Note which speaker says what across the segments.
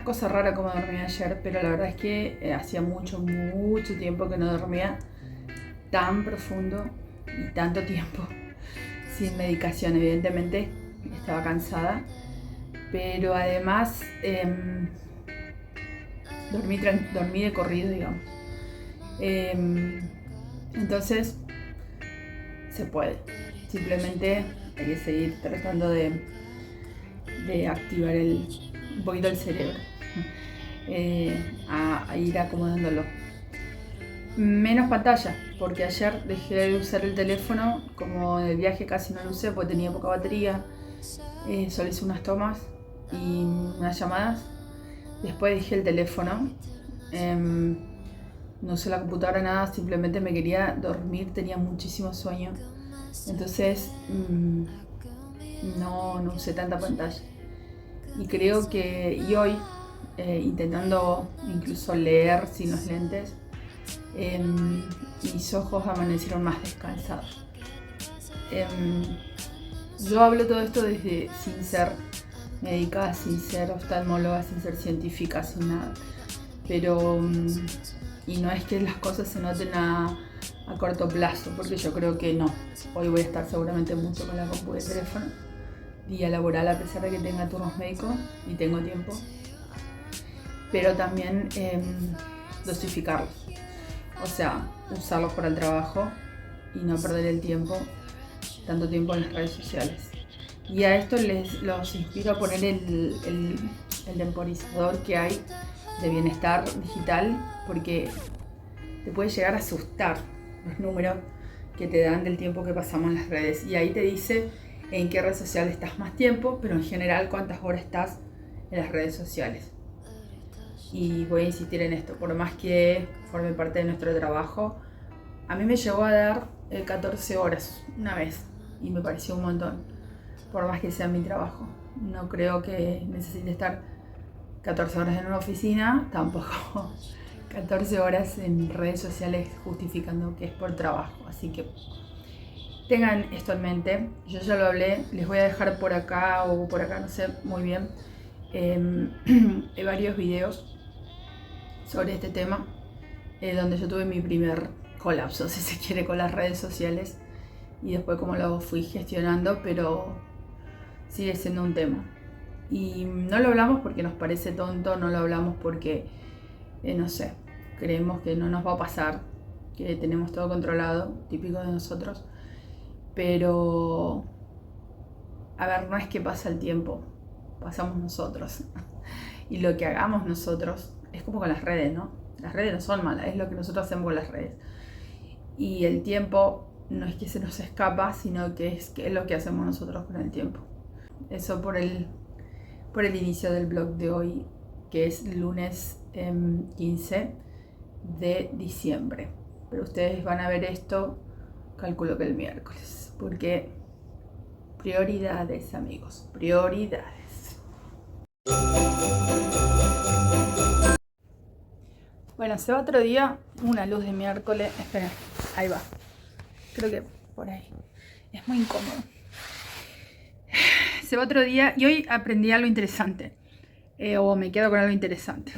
Speaker 1: cosa rara como dormí ayer, pero la verdad es que hacía mucho tiempo que no dormía tan profundo y tanto tiempo sin medicación. Evidentemente estaba cansada, pero además dormí de corrido, digamos. Entonces se puede. Simplemente hay que seguir tratando de activar un poquito el cerebro, a ir acomodándolo. Menos pantalla, porque ayer dejé de usar el teléfono, como en el viaje casi no lo usé porque tenía poca batería, solo hice unas tomas y unas llamadas. Después dejé el teléfono, no usé la computadora, nada, simplemente me quería dormir, tenía muchísimo sueño. Entonces no usé tanta pantalla. Y creo que hoy, intentando incluso leer sin los lentes, mis ojos amanecieron más descansados. Yo hablo todo esto desde sin ser médica, sin ser oftalmóloga, sin ser científica, sin nada. Pero, y no es que las cosas se noten a corto plazo, porque yo creo que no. Hoy voy a estar seguramente mucho con la compu de teléfono, día laboral, a pesar de que tenga turnos médicos y tengo tiempo. Pero también dosificarlos. O sea, usarlos para el trabajo y no perder tanto tiempo en las redes sociales. Y a esto los inspiro a poner el temporizador que hay de bienestar digital, porque te puede llegar a asustar los números que te dan del tiempo que pasamos en las redes. Y ahí te dice en qué red social estás más tiempo, pero en general cuántas horas estás en las redes sociales. Y voy a insistir en esto, por más que forme parte de nuestro trabajo, a mí me llegó a dar 14 horas una vez y me pareció un montón, por más que sea mi trabajo. No creo que necesite estar 14 horas en una oficina, tampoco 14 horas en redes sociales justificando que es por trabajo. Así que tengan esto en mente. Yo ya lo hablé, les voy a dejar por acá o por acá, no sé muy bien, varios videos sobre este tema, donde yo tuve mi primer colapso, si se quiere, con las redes sociales, y después cómo lo fui gestionando, pero sigue siendo un tema. Y no lo hablamos porque nos parece tonto, no lo hablamos porque, no sé, creemos que no nos va a pasar, que tenemos todo controlado, típico de nosotros. Pero, a ver, no es que pasa el tiempo, pasamos nosotros. Y lo que hagamos nosotros es como con las redes, ¿no? Las redes no son malas, es lo que nosotros hacemos con las redes. Y el tiempo no es que se nos escapa, sino que es lo que hacemos nosotros con el tiempo. Eso por el inicio del blog de hoy, que es lunes 15 de diciembre. Pero ustedes van a ver esto, calculo que el miércoles, porque prioridades, amigos, prioridades. Bueno, se va otro día, una luz de miércoles. Esperen, ahí va. Creo que por ahí. Es muy incómodo. Se va otro día y hoy aprendí algo interesante. O me quedo con algo interesante.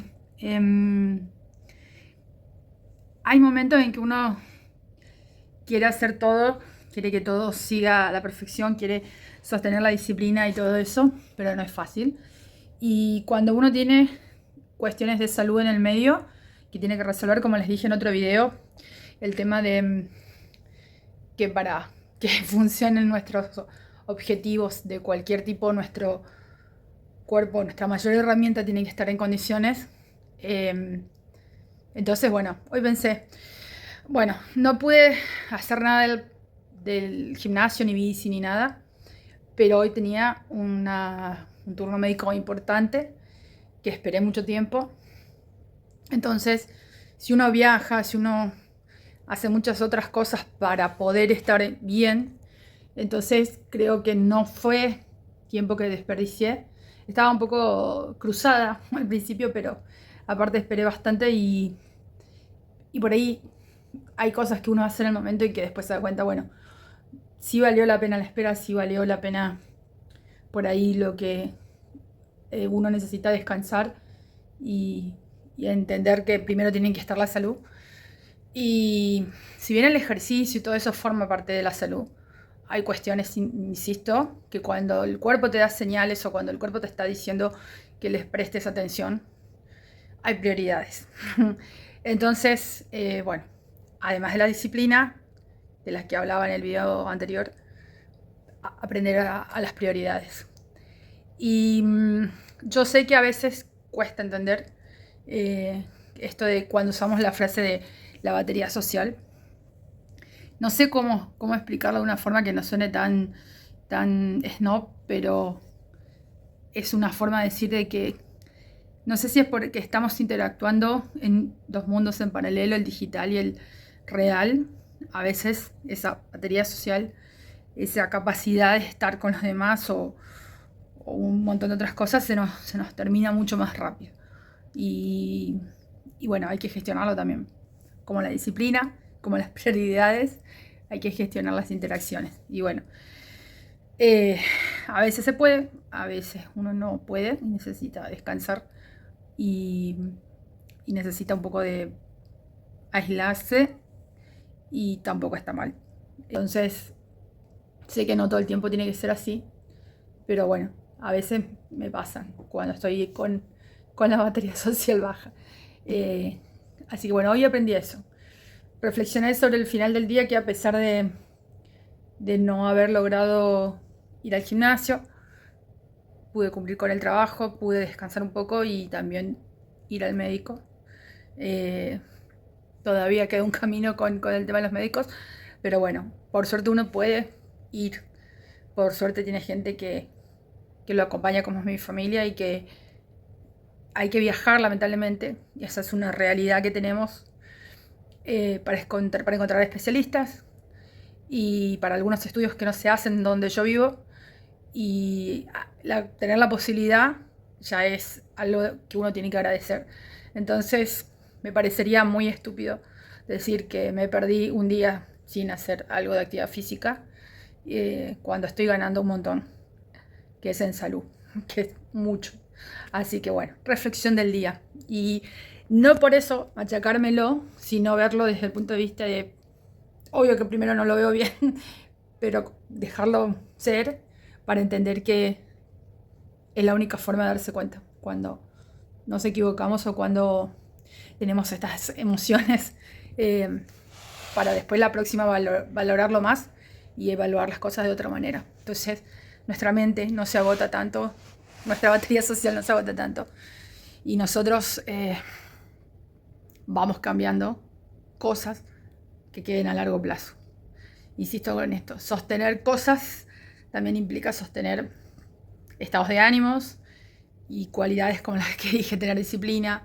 Speaker 1: Hay momentos en que uno quiere hacer todo, quiere que todo siga a la perfección, quiere sostener la disciplina y todo eso, pero no es fácil. Y cuando uno tiene cuestiones de salud en el medio, que tiene que resolver, como les dije en otro video, el tema de que para que funcionen nuestros objetivos de cualquier tipo, nuestro cuerpo, nuestra mayor herramienta tiene que estar en condiciones. Entonces, bueno, hoy pensé, bueno, no pude hacer nada del gimnasio, ni bici, ni nada, pero hoy tenía un turno médico importante que esperé mucho tiempo. Entonces, si uno viaja, si uno hace muchas otras cosas para poder estar bien, entonces creo que no fue tiempo que desperdicié. Estaba un poco cruzada al principio, pero aparte esperé bastante y por ahí hay cosas que uno hace en el momento y que después se da cuenta, bueno, sí valió la pena la espera, sí valió la pena por ahí lo que uno necesita descansar y, y entender que primero tienen que estar la salud. Y si bien el ejercicio y todo eso forma parte de la salud, hay cuestiones, insisto, que cuando el cuerpo te da señales o cuando el cuerpo te está diciendo que les prestes atención, hay prioridades. Entonces, bueno, además de la disciplina, de las que hablaba en el video anterior, aprender a las prioridades. Y yo sé que a veces cuesta entender esto de cuando usamos la frase de la batería social. No sé cómo explicarlo de una forma que no suene tan snob, pero es una forma de decir de que no sé si es porque estamos interactuando en dos mundos en paralelo, el digital y el real. A veces esa batería social, esa capacidad de estar con los demás o un montón de otras cosas se nos termina mucho más rápido. Y bueno, hay que gestionarlo también. Como la disciplina, como las prioridades, hay que gestionar las interacciones. Y bueno, a veces se puede, a veces uno no puede y necesita descansar y necesita un poco de aislarse y tampoco está mal. Entonces, sé que no todo el tiempo tiene que ser así, pero bueno, a veces me pasa cuando estoy con la batería social baja. Así que bueno, hoy aprendí eso. Reflexioné sobre el final del día que a pesar de no haber logrado ir al gimnasio, pude cumplir con el trabajo, pude descansar un poco y también ir al médico. Todavía queda un camino con el tema de los médicos, pero bueno, por suerte uno puede ir. Por suerte tiene gente que lo acompaña, como es mi familia, y que hay que viajar lamentablemente, y esa es una realidad que tenemos para encontrar especialistas y para algunos estudios que no se hacen donde yo vivo, y tener la posibilidad ya es algo que uno tiene que agradecer. Entonces me parecería muy estúpido decir que me perdí un día sin hacer algo de actividad física cuando estoy ganando un montón, que es en salud, que es mucho. Así que bueno, reflexión del día. Y no por eso achacármelo, sino verlo desde el punto de vista de, obvio que primero no lo veo bien, pero dejarlo ser para entender que es la única forma de darse cuenta cuando nos equivocamos o cuando tenemos estas emociones, para después la próxima valorarlo más y evaluar las cosas de otra manera. Entonces nuestra mente no se agota tanto, nuestra batería social no se agota tanto y nosotros vamos cambiando cosas que queden a largo plazo. Insisto con esto, sostener cosas también implica sostener estados de ánimos y cualidades como las que dije, tener disciplina,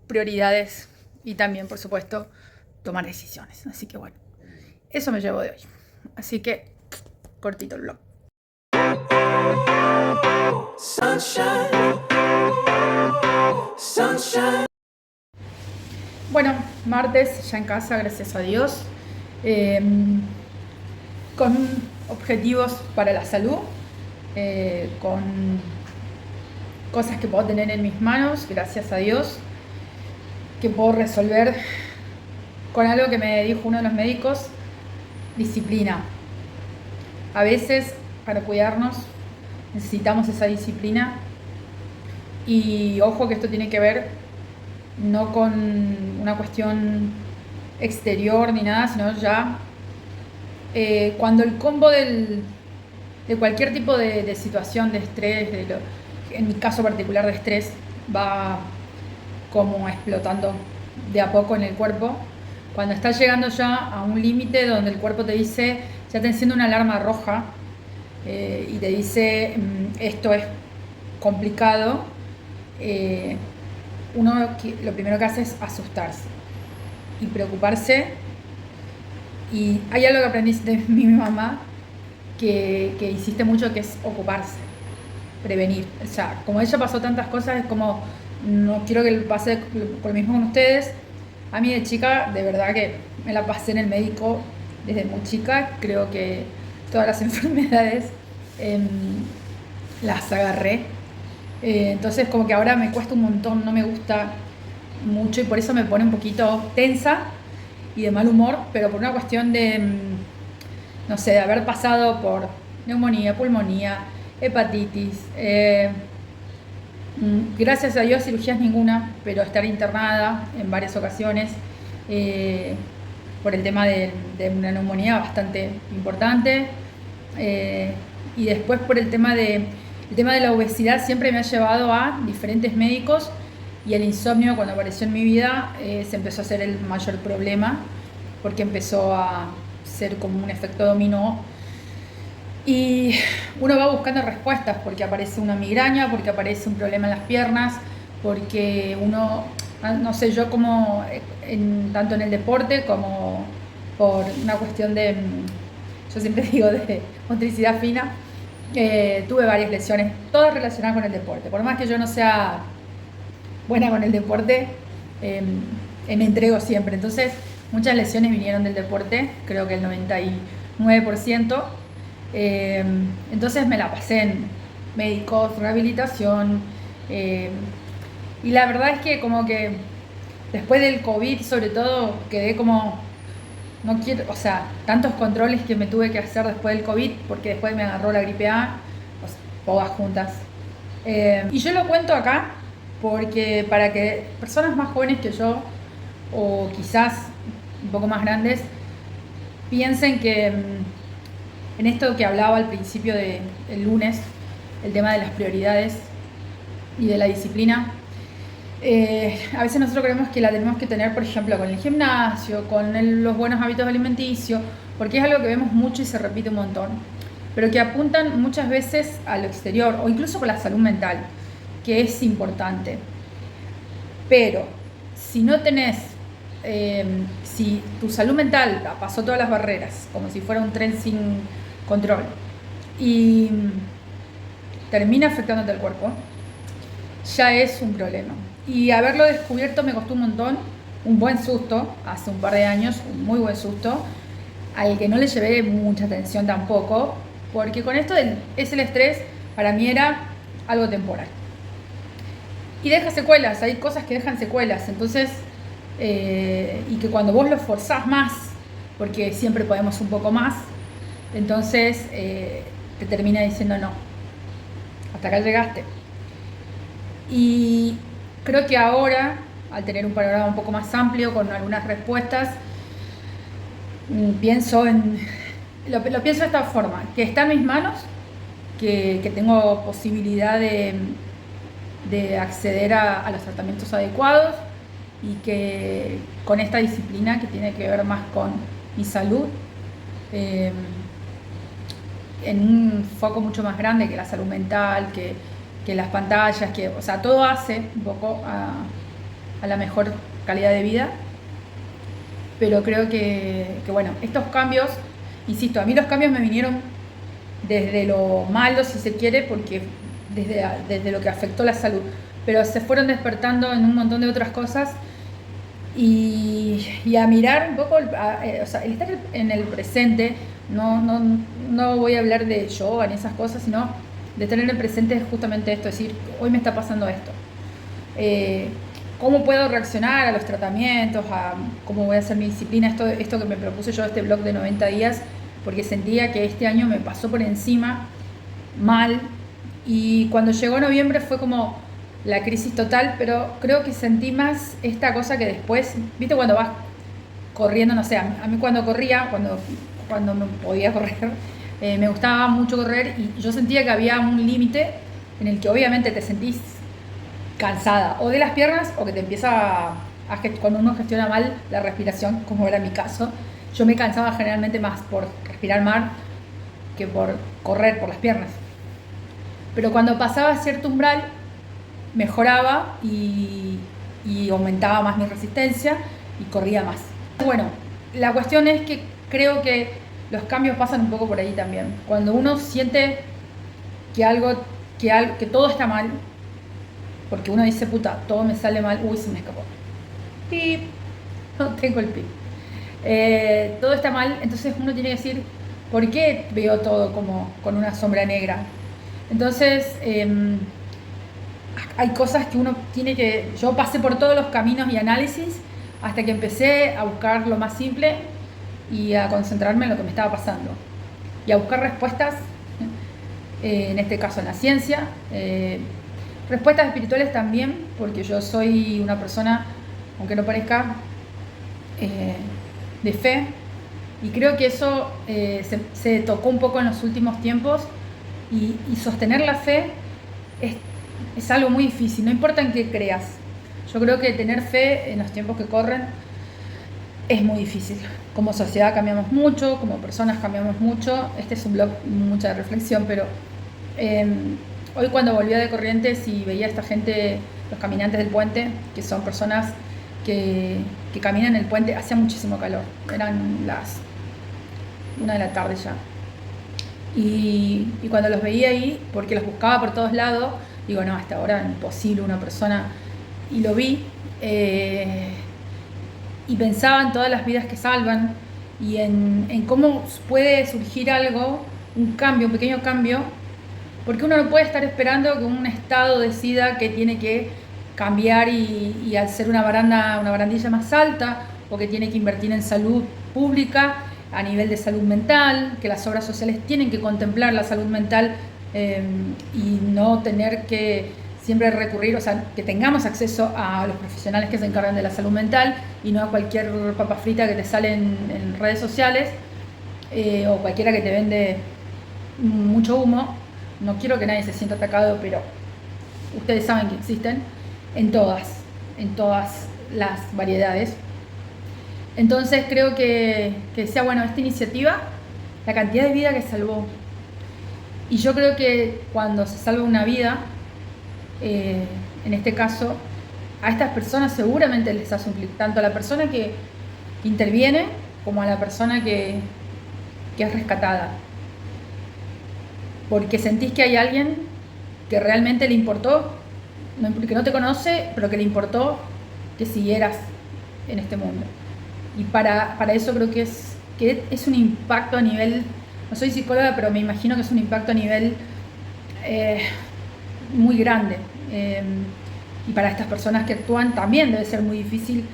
Speaker 1: prioridades y también, por supuesto, tomar decisiones. Así que bueno, eso me llevo de hoy. Así que, cortito el blog. Sunshine. Sunshine. Bueno, martes ya en casa, gracias a Dios, con objetivos para la salud, con cosas que puedo tener en mis manos, gracias a Dios, que puedo resolver con algo que me dijo uno de los médicos: disciplina. A veces para cuidarnos necesitamos esa disciplina y ojo que esto tiene que ver no con una cuestión exterior ni nada, sino ya cuando el combo de cualquier tipo de situación de estrés, en mi caso particular de estrés, va como explotando de a poco en el cuerpo, cuando estás llegando ya a un límite donde el cuerpo te dice, ya te enciende una alarma roja y te dice esto es complicado, uno lo primero que hace es asustarse y preocuparse. Y hay algo que aprendí de mi mamá que insiste mucho, que es ocuparse, prevenir. O sea, como ella pasó tantas cosas, es como, no quiero que pase por lo mismo con ustedes. A mí de chica, de verdad que me la pasé en el médico desde muy chica. Creo que todas las enfermedades las agarré Entonces como que ahora me cuesta un montón, no me gusta mucho y por eso me pone un poquito tensa y de mal humor, pero por una cuestión de, no sé, de haber pasado por neumonía, pulmonía, hepatitis, gracias a Dios cirugías ninguna, pero estar internada en varias ocasiones por el tema de una neumonía bastante importante, y después por el tema de la obesidad siempre me ha llevado a diferentes médicos, y el insomnio cuando apareció en mi vida se empezó a hacer el mayor problema porque empezó a ser como un efecto dominó y uno va buscando respuestas porque aparece una migraña, porque aparece un problema en las piernas, porque uno, no sé, yo como tanto en el deporte como por una cuestión de, yo siempre digo, de motricidad fina, tuve varias lesiones, todas relacionadas con el deporte. Por más que yo no sea buena con el deporte, me entrego siempre. Entonces, muchas lesiones vinieron del deporte, creo que el 99%. Entonces me la pasé en médicos, rehabilitación, y la verdad es que como que después del COVID sobre todo quedé como, no quiero, o sea, tantos controles que me tuve que hacer después del COVID porque después me agarró la gripe A, pues, todas juntas. Y yo lo cuento acá porque para que personas más jóvenes que yo o quizás un poco más grandes piensen que en esto que hablaba al principio del lunes, el tema de las prioridades y de la disciplina, a veces nosotros creemos que la tenemos que tener, por ejemplo, con el gimnasio, con los buenos hábitos alimenticios, porque es algo que vemos mucho y se repite un montón, pero que apuntan muchas veces a lo exterior o incluso con la salud mental, que es importante. Pero si no tenés, si tu salud mental pasó todas las barreras, como si fuera un tren sin control, y termina afectándote al cuerpo, ya es un problema. Y haberlo descubierto me costó un montón, un buen susto, hace un par de años, un muy buen susto, al que no le llevé mucha atención tampoco, porque con esto es el estrés, para mí era algo temporal. Y deja secuelas, hay cosas que dejan secuelas, entonces, y que cuando vos lo forzás más, porque siempre podemos un poco más, entonces te termina diciendo no, hasta acá llegaste. Y creo que ahora, al tener un panorama un poco más amplio, con algunas respuestas, pienso lo pienso de esta forma, que está en mis manos, que tengo posibilidad de acceder a los tratamientos adecuados y que con esta disciplina que tiene que ver más con mi salud, en un foco mucho más grande que la salud mental, que las pantallas, o sea, todo hace un poco a la mejor calidad de vida. Pero creo que bueno, estos cambios, insisto, a mí los cambios me vinieron desde lo malo, si se quiere, porque desde lo que afectó la salud, pero se fueron despertando en un montón de otras cosas y a mirar un poco, o sea, el estar en el presente, no voy a hablar de yoga ni esas cosas, sino de tener en presente justamente esto, es decir, hoy me está pasando esto. ¿Cómo puedo reaccionar a los tratamientos? A cómo voy a hacer mi disciplina, esto que me propuse yo, este blog de 90 días, porque sentía que este año me pasó por encima mal, y cuando llegó noviembre fue como la crisis total, pero creo que sentí más esta cosa que después, ¿viste? Cuando vas corriendo, no sé, a mí cuando corría, cuando me podía correr, me gustaba mucho correr y yo sentía que había un límite en el que obviamente te sentís cansada o de las piernas o que te empieza cuando uno gestiona mal la respiración, como era mi caso, yo me cansaba generalmente más por respirar mal que por correr por las piernas. Pero cuando pasaba cierto umbral, mejoraba y aumentaba más mi resistencia y corría más. Bueno, la cuestión es que creo que los cambios pasan un poco por ahí también. Cuando uno siente que todo está mal, porque uno dice, puta, todo me sale mal, uy, se me escapó. Pip, no tengo el pip. Todo está mal, entonces uno tiene que decir, ¿por qué veo todo como con una sombra negra? Entonces, hay cosas que uno tiene que... Yo pasé por todos los caminos y análisis hasta que empecé a buscar lo más simple y a concentrarme en lo que me estaba pasando. Y a buscar respuestas, en este caso en la ciencia, respuestas espirituales también, porque yo soy una persona, aunque no parezca, de fe, y creo que eso se tocó un poco en los últimos tiempos, y sostener la fe es algo muy difícil, no importa en qué creas. Yo creo que tener fe en los tiempos que corren es muy difícil. Como sociedad cambiamos mucho, como personas cambiamos mucho. Este es un blog mucha reflexión, pero hoy cuando volvía de Corrientes y veía a esta gente, los caminantes del puente, que son personas que caminan el puente, hacía muchísimo calor, eran las 1 de la tarde ya. Y cuando los veía ahí, porque los buscaba por todos lados, digo, no, hasta ahora imposible una persona, y lo vi, y pensaba en todas las vidas que salvan, y en cómo puede surgir algo, un cambio, un pequeño cambio, porque uno no puede estar esperando que un Estado decida que tiene que cambiar y hacer una barandilla más alta, o que tiene que invertir en salud pública a nivel de salud mental, que las obras sociales tienen que contemplar la salud mental, y no tener que siempre recurrir, o sea, que tengamos acceso a los profesionales que se encargan de la salud mental y no a cualquier papa frita que te sale en redes sociales, o cualquiera que te vende mucho humo. No quiero que nadie se sienta atacado, pero ustedes saben que existen en todas las variedades. Entonces creo que sea bueno esta iniciativa, la cantidad de vida que salvó. Y yo creo que cuando se salva una vida, en este caso, a estas personas seguramente les hace un clic, tanto a la persona que interviene como a la persona que es rescatada. Porque sentís que hay alguien que realmente le importó, que no te conoce, pero que le importó que siguieras en este mundo. Y para eso creo que es un impacto a nivel, no soy psicóloga, pero me imagino que es un impacto a nivel muy grande. Y para estas personas que actúan también debe ser muy difícil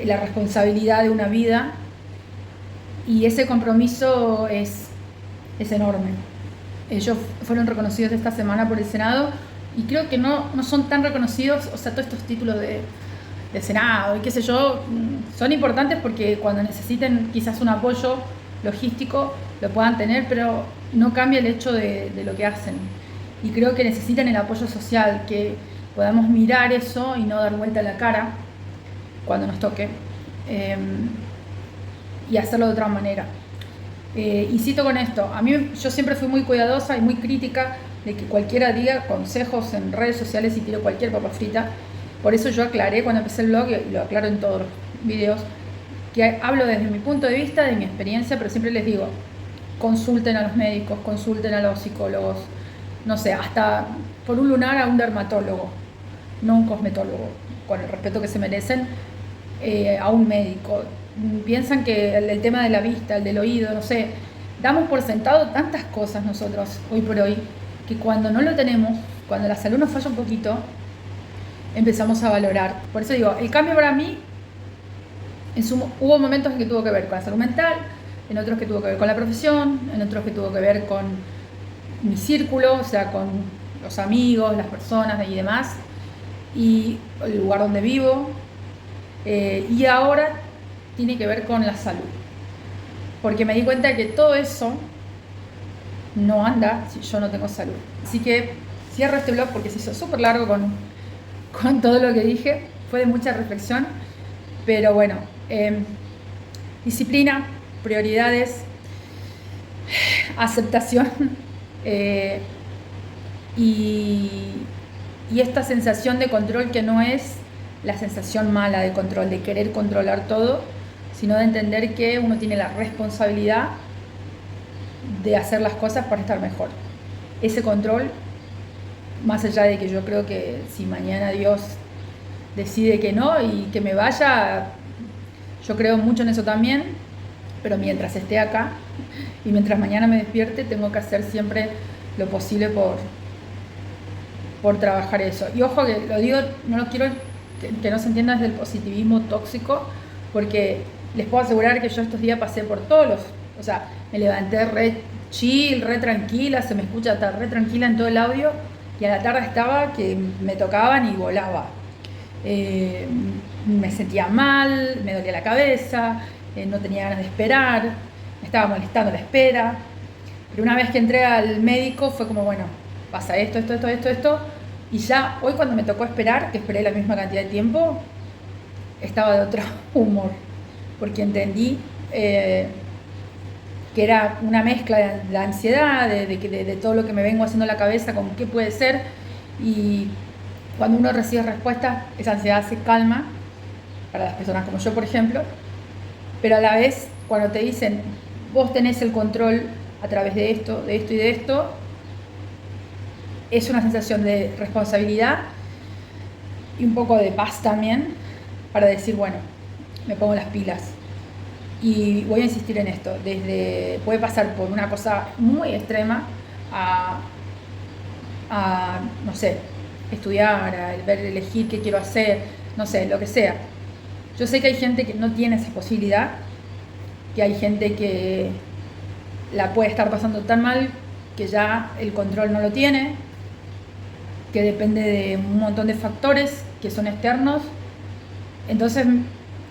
Speaker 1: la responsabilidad de una vida, y ese compromiso es enorme. Ellos fueron reconocidos esta semana por el Senado, y creo que no son tan reconocidos, o sea, todos estos títulos de Senado y qué sé yo, son importantes porque cuando necesiten quizás un apoyo logístico lo puedan tener, pero no cambia el hecho de lo que hacen. Y creo que necesitan el apoyo social, que podamos mirar eso y no dar vuelta la cara cuando nos toque, y hacerlo de otra manera. Insisto con esto, yo siempre fui muy cuidadosa y muy crítica de que cualquiera diga consejos en redes sociales y tire cualquier papa frita. Por eso yo aclaré cuando empecé el blog, y lo aclaro en todos los videos, que hablo desde mi punto de vista, de mi experiencia, pero siempre les digo, consulten a los médicos, consulten a los psicólogos, no sé, hasta por un lunar a un dermatólogo, no un cosmetólogo, con el respeto que se merecen, a un médico. Piensan que el tema de la vista, el del oído, no sé, damos por sentado tantas cosas nosotros hoy por hoy, que cuando no lo tenemos, cuando la salud nos falla un poquito, empezamos a valorar. Por eso digo, el cambio para mí, hubo momentos en que tuvo que ver con la salud mental, en otros que tuvo que ver con la profesión, en otros que tuvo que ver con mi círculo, o sea, con los amigos, las personas y demás, y el lugar donde vivo, y ahora tiene que ver con la salud, porque me di cuenta de que todo eso no anda si yo no tengo salud. Así que cierro este blog porque se hizo súper largo con todo lo que dije, fue de mucha reflexión, pero bueno, disciplina, prioridades, aceptación, y esta sensación de control, que no es la sensación mala de control, de querer controlar todo, sino de entender que uno tiene la responsabilidad de hacer las cosas para estar mejor. Ese control, más allá de que yo creo que si mañana Dios decide que no y que me vaya, yo creo mucho en eso también, pero mientras esté acá y mientras mañana me despierte, tengo que hacer siempre lo posible por trabajar eso. Y ojo que lo digo, no lo quiero que no se entienda desde el positivismo tóxico, porque les puedo asegurar que yo estos días pasé por todos los, o sea, me levanté re chill, re tranquila, se me escucha estar re tranquila en todo el audio, y a la tarde estaba que me tocaban y volaba. Me sentía mal, me dolía la cabeza, no tenía ganas de esperar, me estaba molestando la espera. Pero una vez que entré al médico fue como, bueno, pasa esto, y ya hoy cuando me tocó esperar, que esperé la misma cantidad de tiempo, estaba de otro humor, porque entendí que era una mezcla de la ansiedad, de todo lo que me vengo haciendo en la cabeza, con qué puede ser, y cuando uno recibe respuestas, esa ansiedad se calma, para las personas como yo, por ejemplo, pero a la vez, cuando te dicen, vos tenés el control a través de esto, de esto y de esto, es una sensación de responsabilidad y un poco de paz también, para decir, bueno, me pongo las pilas. Y voy a insistir en esto, puede pasar por una cosa muy extrema a no sé, estudiar, a elegir qué quiero hacer, no sé, lo que sea. Yo sé que hay gente que no tiene esa posibilidad, que hay gente que la puede estar pasando tan mal que ya el control no lo tiene, que depende de un montón de factores que son externos. Entonces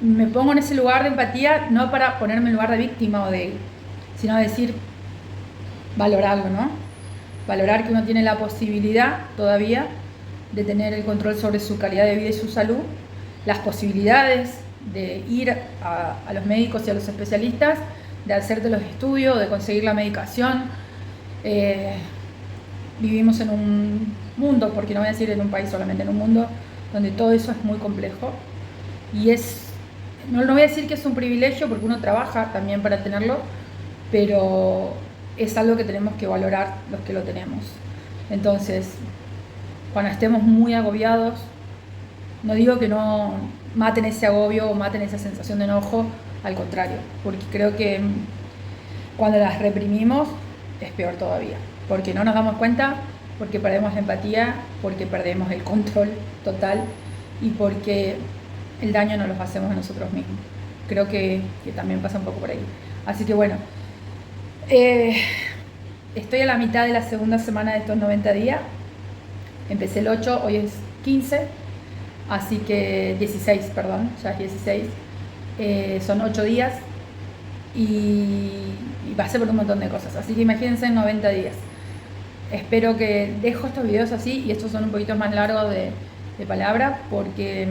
Speaker 1: me pongo en ese lugar de empatía, no para ponerme en lugar de víctima o de él, sino decir, valorarlo, ¿no? Valorar que uno tiene la posibilidad todavía de tener el control sobre su calidad de vida y su salud, las posibilidades de ir a los médicos y a los especialistas, de hacerte los estudios, de conseguir la medicación. Vivimos en un mundo, porque no voy a decir en un país solamente, en un mundo donde todo eso es muy complejo, y no voy a decir que es un privilegio, porque uno trabaja también para tenerlo, pero es algo que tenemos que valorar los que lo tenemos. Entonces, cuando estemos muy agobiados, no digo que no maten ese agobio o maten esa sensación de enojo, al contrario, porque creo que cuando las reprimimos es peor todavía, porque no nos damos cuenta, porque perdemos la empatía, porque perdemos el control total y porque el daño nos lo hacemos a nosotros mismos. Creo que también pasa un poco por ahí. Así que bueno, estoy a la mitad de la segunda semana de estos 90 días. Empecé el 8, hoy es 15, así que 16, perdón, ya es 16. Son 8 días y pasé por un montón de cosas, así que imagínense en 90 días. Espero que dejo estos videos así, y estos son un poquito más largos de palabra, porque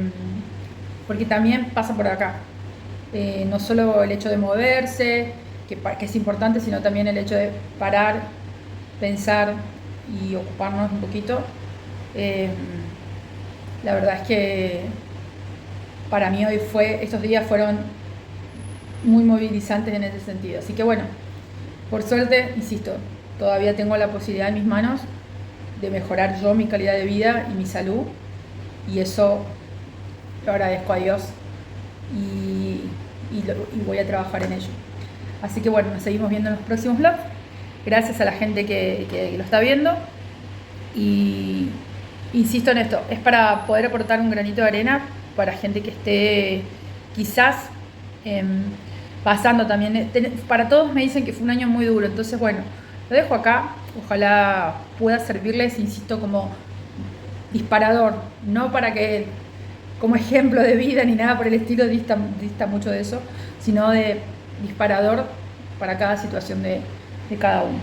Speaker 1: también pasa por acá. No solo el hecho de moverse, que es importante, sino también el hecho de parar, pensar y ocuparnos un poquito. La verdad es que para mí estos días fueron muy movilizantes en ese sentido. Así que bueno, por suerte, insisto, todavía tengo la posibilidad en mis manos de mejorar yo mi calidad de vida y mi salud, y eso lo agradezco a Dios y voy a trabajar en ello. Así que bueno, nos seguimos viendo en los próximos vlogs. Gracias a la gente que lo está viendo, y insisto en esto, es para poder aportar un granito de arena para gente que esté quizás pasando también. Para todos me dicen que fue un año muy duro, entonces bueno, lo dejo acá, ojalá pueda servirles, insisto, como disparador, no para que como ejemplo de vida ni nada por el estilo, dista mucho de eso, sino de disparador para cada situación de cada uno.